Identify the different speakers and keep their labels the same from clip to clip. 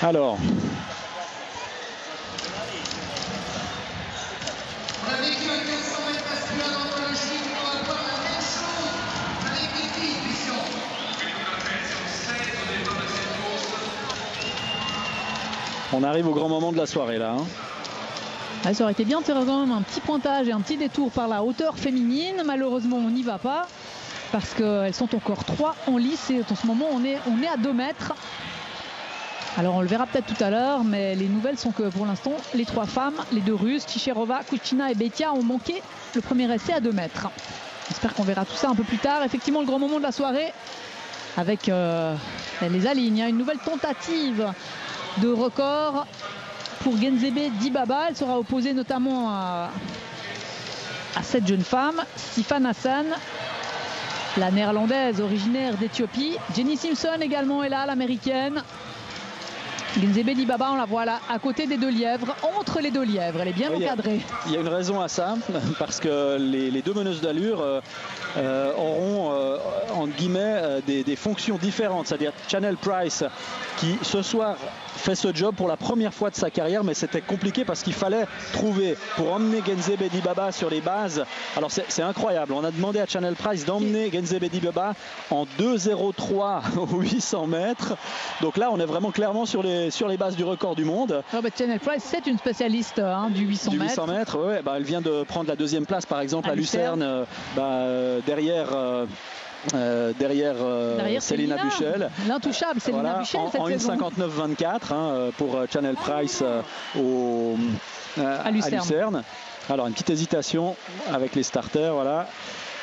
Speaker 1: Alors. On arrive au grand moment de la soirée là.
Speaker 2: Ah, ça aurait été bien de faire quand même un petit pointage et un petit détour par la hauteur féminine. Malheureusement, on n'y va pas parce qu'elles sont encore 3 en lice et en ce moment, on est à 2 mètres. Alors, on le verra peut-être tout à l'heure, mais les nouvelles sont que pour l'instant, les 3 femmes, les 2 Russes, Ticherova, Kuchina et Betia, ont manqué le premier essai à 2 mètres. J'espère qu'on verra tout ça un peu plus tard. Effectivement, le grand moment de la soirée avec les alignes. Une nouvelle tentative de record pour Genzebe Dibaba. Elle sera opposée notamment à cette jeune femme, Sifan Hassan, la néerlandaise originaire d'Éthiopie. Jenny Simpson également est là, l'américaine. Genzebe Dibaba, on la voit là, à côté des 2 lièvres, entre les 2 lièvres. Elle est bien encadrée.
Speaker 1: Il y a une raison à ça, parce que les 2 meneuses d'allure auront, entre guillemets, des fonctions différentes. C'est-à-dire Chanel Price, qui ce soir fait ce job pour la première fois de sa carrière, mais c'était compliqué parce qu'il fallait trouver pour emmener Genzebe Dibaba sur les bases. Alors c'est incroyable, on a demandé à Chanel Price d'emmener Genzebe Dibaba en 2,03 aux 800 mètres. Donc là on est vraiment clairement sur les bases du record du monde.
Speaker 2: Chanel Price, c'est une spécialiste du 800 mètres.
Speaker 1: Du 800 mètres, ouais, elle vient de prendre la 2e place par exemple à Lucerne, derrière Célina Buchel.
Speaker 2: L'intouchable Célina Buchel
Speaker 1: en 1,59,24 pour Chanel Price à Lucerne. Alors une petite hésitation avec les starters, voilà.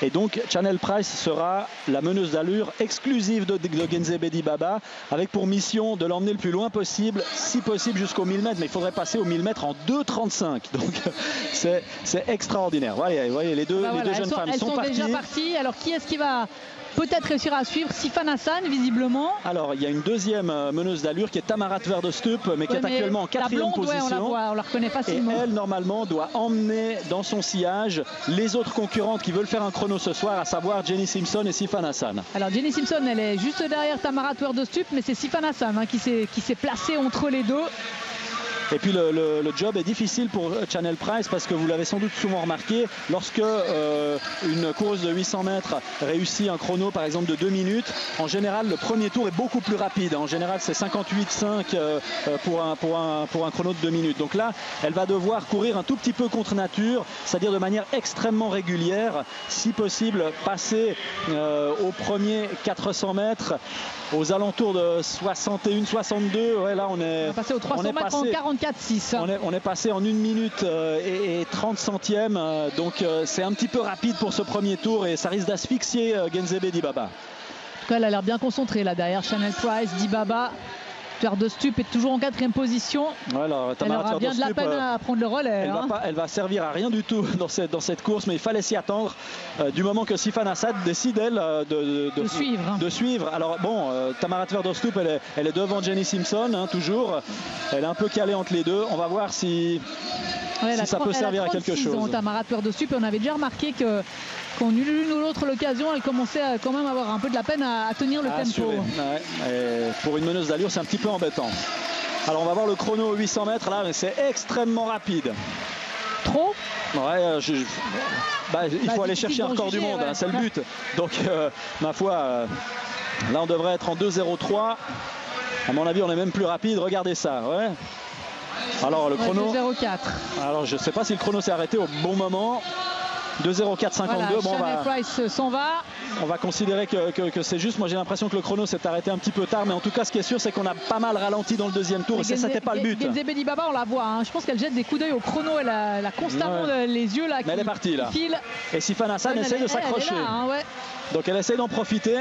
Speaker 1: Et donc Chanel Price sera la meneuse d'allure exclusive de Genzebe Dibaba, avec pour mission de l'emmener le plus loin possible, si possible jusqu'au 1000 mètres, mais il faudrait passer au 1000 mètres en 2,35. Donc c'est extraordinaire. Vous voyez les deux jeunes femmes sont parties.
Speaker 2: Déjà parties. Alors qui est-ce qui va peut-être réussir à suivre? Sifan Hassan visiblement.
Speaker 1: Alors il y a une 2e meneuse d'allure qui est Tamara Tverdostup, mais qui est actuellement en 4e position.
Speaker 2: On la reconnaît facilement.
Speaker 1: Et elle normalement doit emmener dans son sillage les autres concurrentes qui veulent faire un chrono ce soir, à savoir Jenny Simpson et Sifan Hassan.
Speaker 2: Alors Jenny Simpson, elle est juste derrière Tamara Tverdostup, mais c'est Sifan Hassan qui s'est placé entre les 2.
Speaker 1: Et puis le job est difficile pour Chanel Price parce que vous l'avez sans doute souvent remarqué, lorsque une coureuse de 800 mètres réussit un chrono par exemple de 2 minutes, en général le premier tour est beaucoup plus rapide. En général c'est 58,5 pour un chrono de 2 minutes. Donc là elle va devoir courir un tout petit peu contre nature, c'est-à-dire de manière extrêmement régulière, si possible passer au premier 400 mètres aux alentours de 61-62. Ouais, là on est
Speaker 2: passé aux 300 mètres en 44,6.
Speaker 1: On est passé en 1 minute et 30 centièmes. Donc c'est un petit peu rapide pour ce premier tour et ça risque d'asphyxier Genzebe Dibaba.
Speaker 2: En tout cas, elle a l'air bien concentrée là derrière Chanel Price. Dibaba, Tverdostup est toujours en 4e position.
Speaker 1: Voilà,
Speaker 2: elle aura bien de la peine à prendre le relais.
Speaker 1: Elle va servir à rien du tout dans cette course, mais il fallait s'y attendre du moment que Sifan Hassan décide elle de suivre. Alors bon, Tamara Tverdostup elle est devant Jenny Simpson toujours. Elle est un peu calée entre les deux. On va voir si ça peut servir à quelque chose.
Speaker 2: Tamara Tverdostup, on avait déjà remarqué que qu'en l'une ou l'autre l'occasion, elle commençait à quand même avoir un peu de la peine à tenir le tempo.
Speaker 1: Ouais, pour une meneuse d'allure, c'est un petit peu embêtant. Alors on va voir le chrono 800 mètres là, mais c'est extrêmement rapide.
Speaker 2: Trop ?
Speaker 1: Ouais, il faut aller chercher un record du monde, c'est le but. Donc ma foi, là on devrait être en 2,03. À mon avis, on est même plus rapide. Regardez ça. Ouais. Alors le chrono.
Speaker 2: 2,04.
Speaker 1: Alors je ne sais pas si le chrono s'est arrêté au bon moment. 2,04,52.
Speaker 2: Voilà,
Speaker 1: bon,
Speaker 2: Price s'en va.
Speaker 1: On va considérer que c'est juste. Moi j'ai l'impression que le chrono s'est arrêté un petit peu tard, mais en tout cas ce qui est sûr c'est qu'on a pas mal ralenti dans le 2e tour, et c'était pas le but.
Speaker 2: Genzebe Dibaba, on la voit, je pense qu'elle jette des coups d'œil au chrono, elle a constamment les yeux là.
Speaker 1: Mais elle est partie là. Et Sifan Hassan essaie de s'accrocher. Donc elle essaie d'en profiter.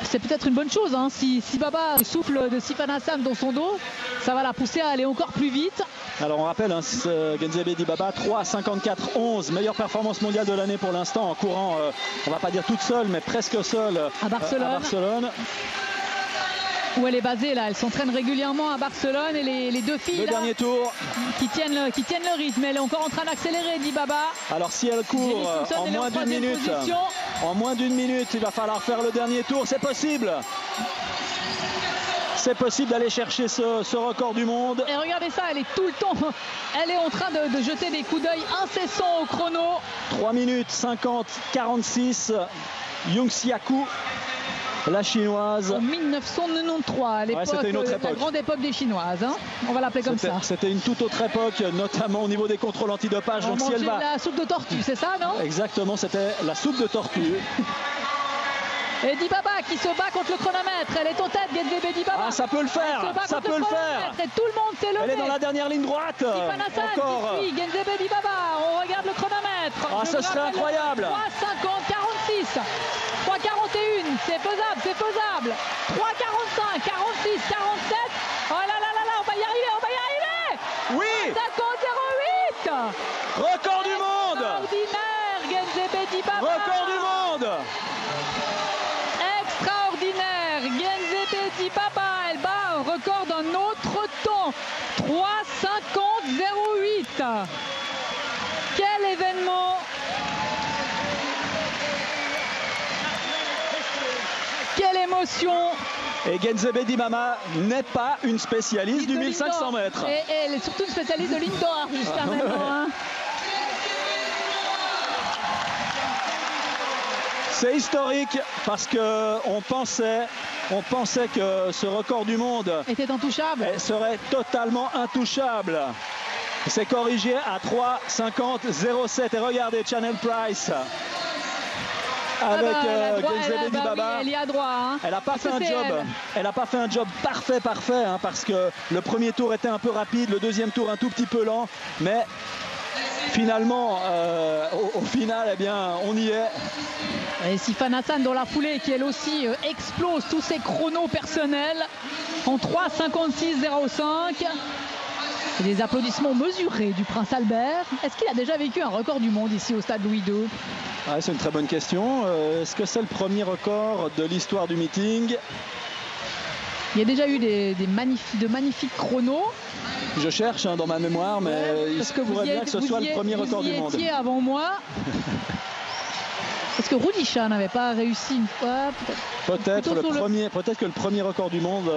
Speaker 2: C'est peut-être une bonne chose, si Baba souffle de Sifan Hassan dans son dos, ça va la pousser à aller encore plus vite.
Speaker 1: Alors on rappelle, Genzebe Dibaba 3,54,11, meilleure performance mondiale de l'année pour l'instant en courant, on va pas dire toute seule, mais presque seule
Speaker 2: à Barcelone. Où elle est basée là, elle s'entraîne régulièrement à Barcelone, et les 2 filles
Speaker 1: le dernier tour
Speaker 2: qui tiennent le rythme. Elle est encore en train d'accélérer, Dibaba.
Speaker 1: Alors si elle court en moins d'une minute, il va falloir faire le dernier tour, c'est possible. c'est possible d'aller chercher ce record du monde.
Speaker 2: Et regardez ça, elle est tout le temps, elle est en train de jeter des coups d'œil incessants au chrono.
Speaker 1: 3 minutes 50-46, Young Siaku, la chinoise.
Speaker 2: En 1993, à l'époque, la grande époque des Chinoises, hein, on va l'appeler comme ça.
Speaker 1: C'était une toute autre époque, notamment au niveau des contrôles antidopage.
Speaker 2: Donc si elle va... la soupe de tortue, c'est ça, non?
Speaker 1: Exactement, c'était la soupe de tortue.
Speaker 2: Et Dibaba qui se bat contre le chronomètre. Elle est en tête, Genzebe Dibaba.
Speaker 1: Ah, ça peut le faire, ça peut le faire.
Speaker 2: Et tout le monde s'est levé.
Speaker 1: Elle est dans la dernière ligne droite.
Speaker 2: Sifan Hassan qui suit Genzebe Dibaba. On regarde le chronomètre.
Speaker 1: Ah, ce serait incroyable.
Speaker 2: 3,50, 46. 3,41. C'est faisable, c'est faisable. 3,45, 46, 47. Oh là là là là, on va y arriver, on va y arriver.
Speaker 1: Oui.
Speaker 2: 50,08.
Speaker 1: Record du monde.
Speaker 2: Extraordinaire, Genzebe Dibaba.
Speaker 1: Record du monde.
Speaker 2: Extraordinaire, Genzebe Dibaba, elle bat un record d'un autre temps, 3,50,08. Quel événement! Quelle émotion!
Speaker 1: Et Genzebe Dibaba n'est pas une spécialiste du 1500 mètres.
Speaker 2: Et elle est surtout une spécialiste de l'indoor jusqu'à maintenant. Hein.
Speaker 1: C'est historique parce qu'on pensait que ce record du monde
Speaker 2: était intouchable.
Speaker 1: Serait totalement intouchable. C'est corrigé à 3,50,07. Et regardez Chanel Price avec Genzebe Dibaba.
Speaker 2: Elle y a droit. Hein.
Speaker 1: Elle n'a pas fait un job. Elle n'a pas fait un job parfait, hein, parce que le premier tour était un peu rapide, le deuxième tour un tout petit peu lent, mais finalement, au final, eh bien, on y est.
Speaker 2: Et Sifan Hassan dans la foulée qui elle aussi explose tous ses chronos personnels en 3,56,05. Et des applaudissements mesurés du Prince Albert. Est-ce qu'il a déjà vécu un record du monde ici au stade Louis II?
Speaker 1: C'est une très bonne question. Est-ce que c'est le premier record de l'histoire du meeting?
Speaker 2: Il y a déjà eu de magnifiques chronos.
Speaker 1: Je cherche dans ma mémoire, mais il pourrait bien que ce soit le premier record du monde.
Speaker 2: Vous y étiez avant moi. Est-ce que Rudisha n'avait pas réussi une fois?
Speaker 1: Peut-être que le premier record du monde.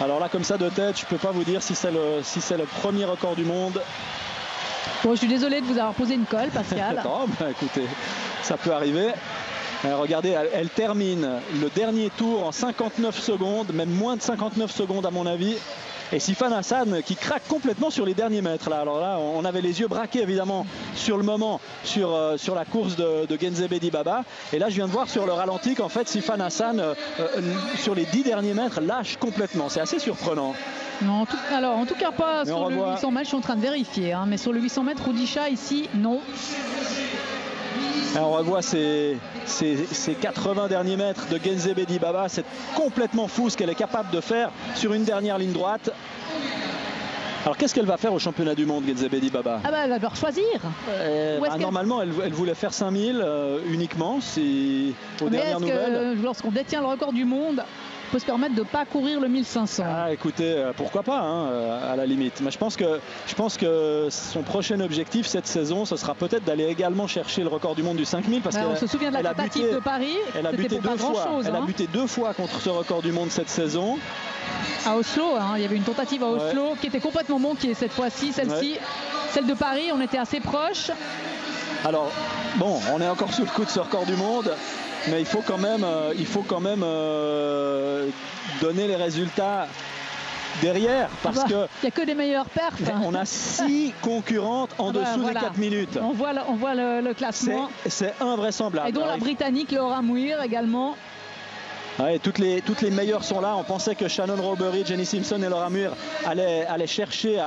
Speaker 1: Alors là, comme ça de tête, je peux pas vous dire si c'est le premier record du monde.
Speaker 2: Bon, je suis désolé de vous avoir posé une colle, Pascal.
Speaker 1: Non, écoutez, ça peut arriver. Regardez, elle termine le dernier tour en 59 secondes, même moins de 59 secondes à mon avis. Et Sifan Hassan qui craque complètement sur les derniers mètres. Là. Alors là, on avait les yeux braqués évidemment sur le moment, sur la course de Genzebe Dibaba. Et là, je viens de voir sur le ralenti qu'en fait, Sifan Hassan, sur les 10 derniers mètres, lâche complètement. C'est assez surprenant.
Speaker 2: Non, en tout cas pas sur le 800 mètres, je suis en train de vérifier. Hein, mais sur le 800 mètres, Rudisha ici, non.
Speaker 1: Alors on revoit ces 80 derniers mètres de Genzebe Dibaba. C'est complètement fou ce qu'elle est capable de faire sur une dernière ligne droite. Alors qu'est-ce qu'elle va faire au championnat du monde, Genzebe Dibaba?
Speaker 2: Elle va devoir choisir.
Speaker 1: Normalement, elle voulait faire 5000 uniquement, aux dernières nouvelles.
Speaker 2: Lorsqu'on détient le record du monde, on peut se permettre de ne pas courir le 1500.
Speaker 1: Écoutez, pourquoi pas, hein, à la limite. Mais je pense que son prochain objectif cette saison, ce sera peut-être d'aller également chercher le record du monde du 5000. Parce
Speaker 2: on se souvient de la tentative de Paris.
Speaker 1: Elle a buté deux fois. Elle a buté 2 fois contre ce record du monde cette saison.
Speaker 2: À Oslo, hein, il y avait une tentative à Oslo qui était complètement manquée cette fois-ci. Celle-ci, celle de Paris, on était assez proche.
Speaker 1: Alors, bon, on est encore sous le coup de ce record du monde. Mais il faut quand même donner les résultats derrière parce que
Speaker 2: il n'y a que des meilleures perfs.
Speaker 1: On a 6 concurrentes en dessous des 4 minutes.
Speaker 2: On voit le classement.
Speaker 1: C'est invraisemblable.
Speaker 2: Et dont la Britannique Laura Muir également.
Speaker 1: Ouais, toutes les meilleures sont là. On pensait que Shannon Roberry, Jenny Simpson et Laura Muir allaient chercher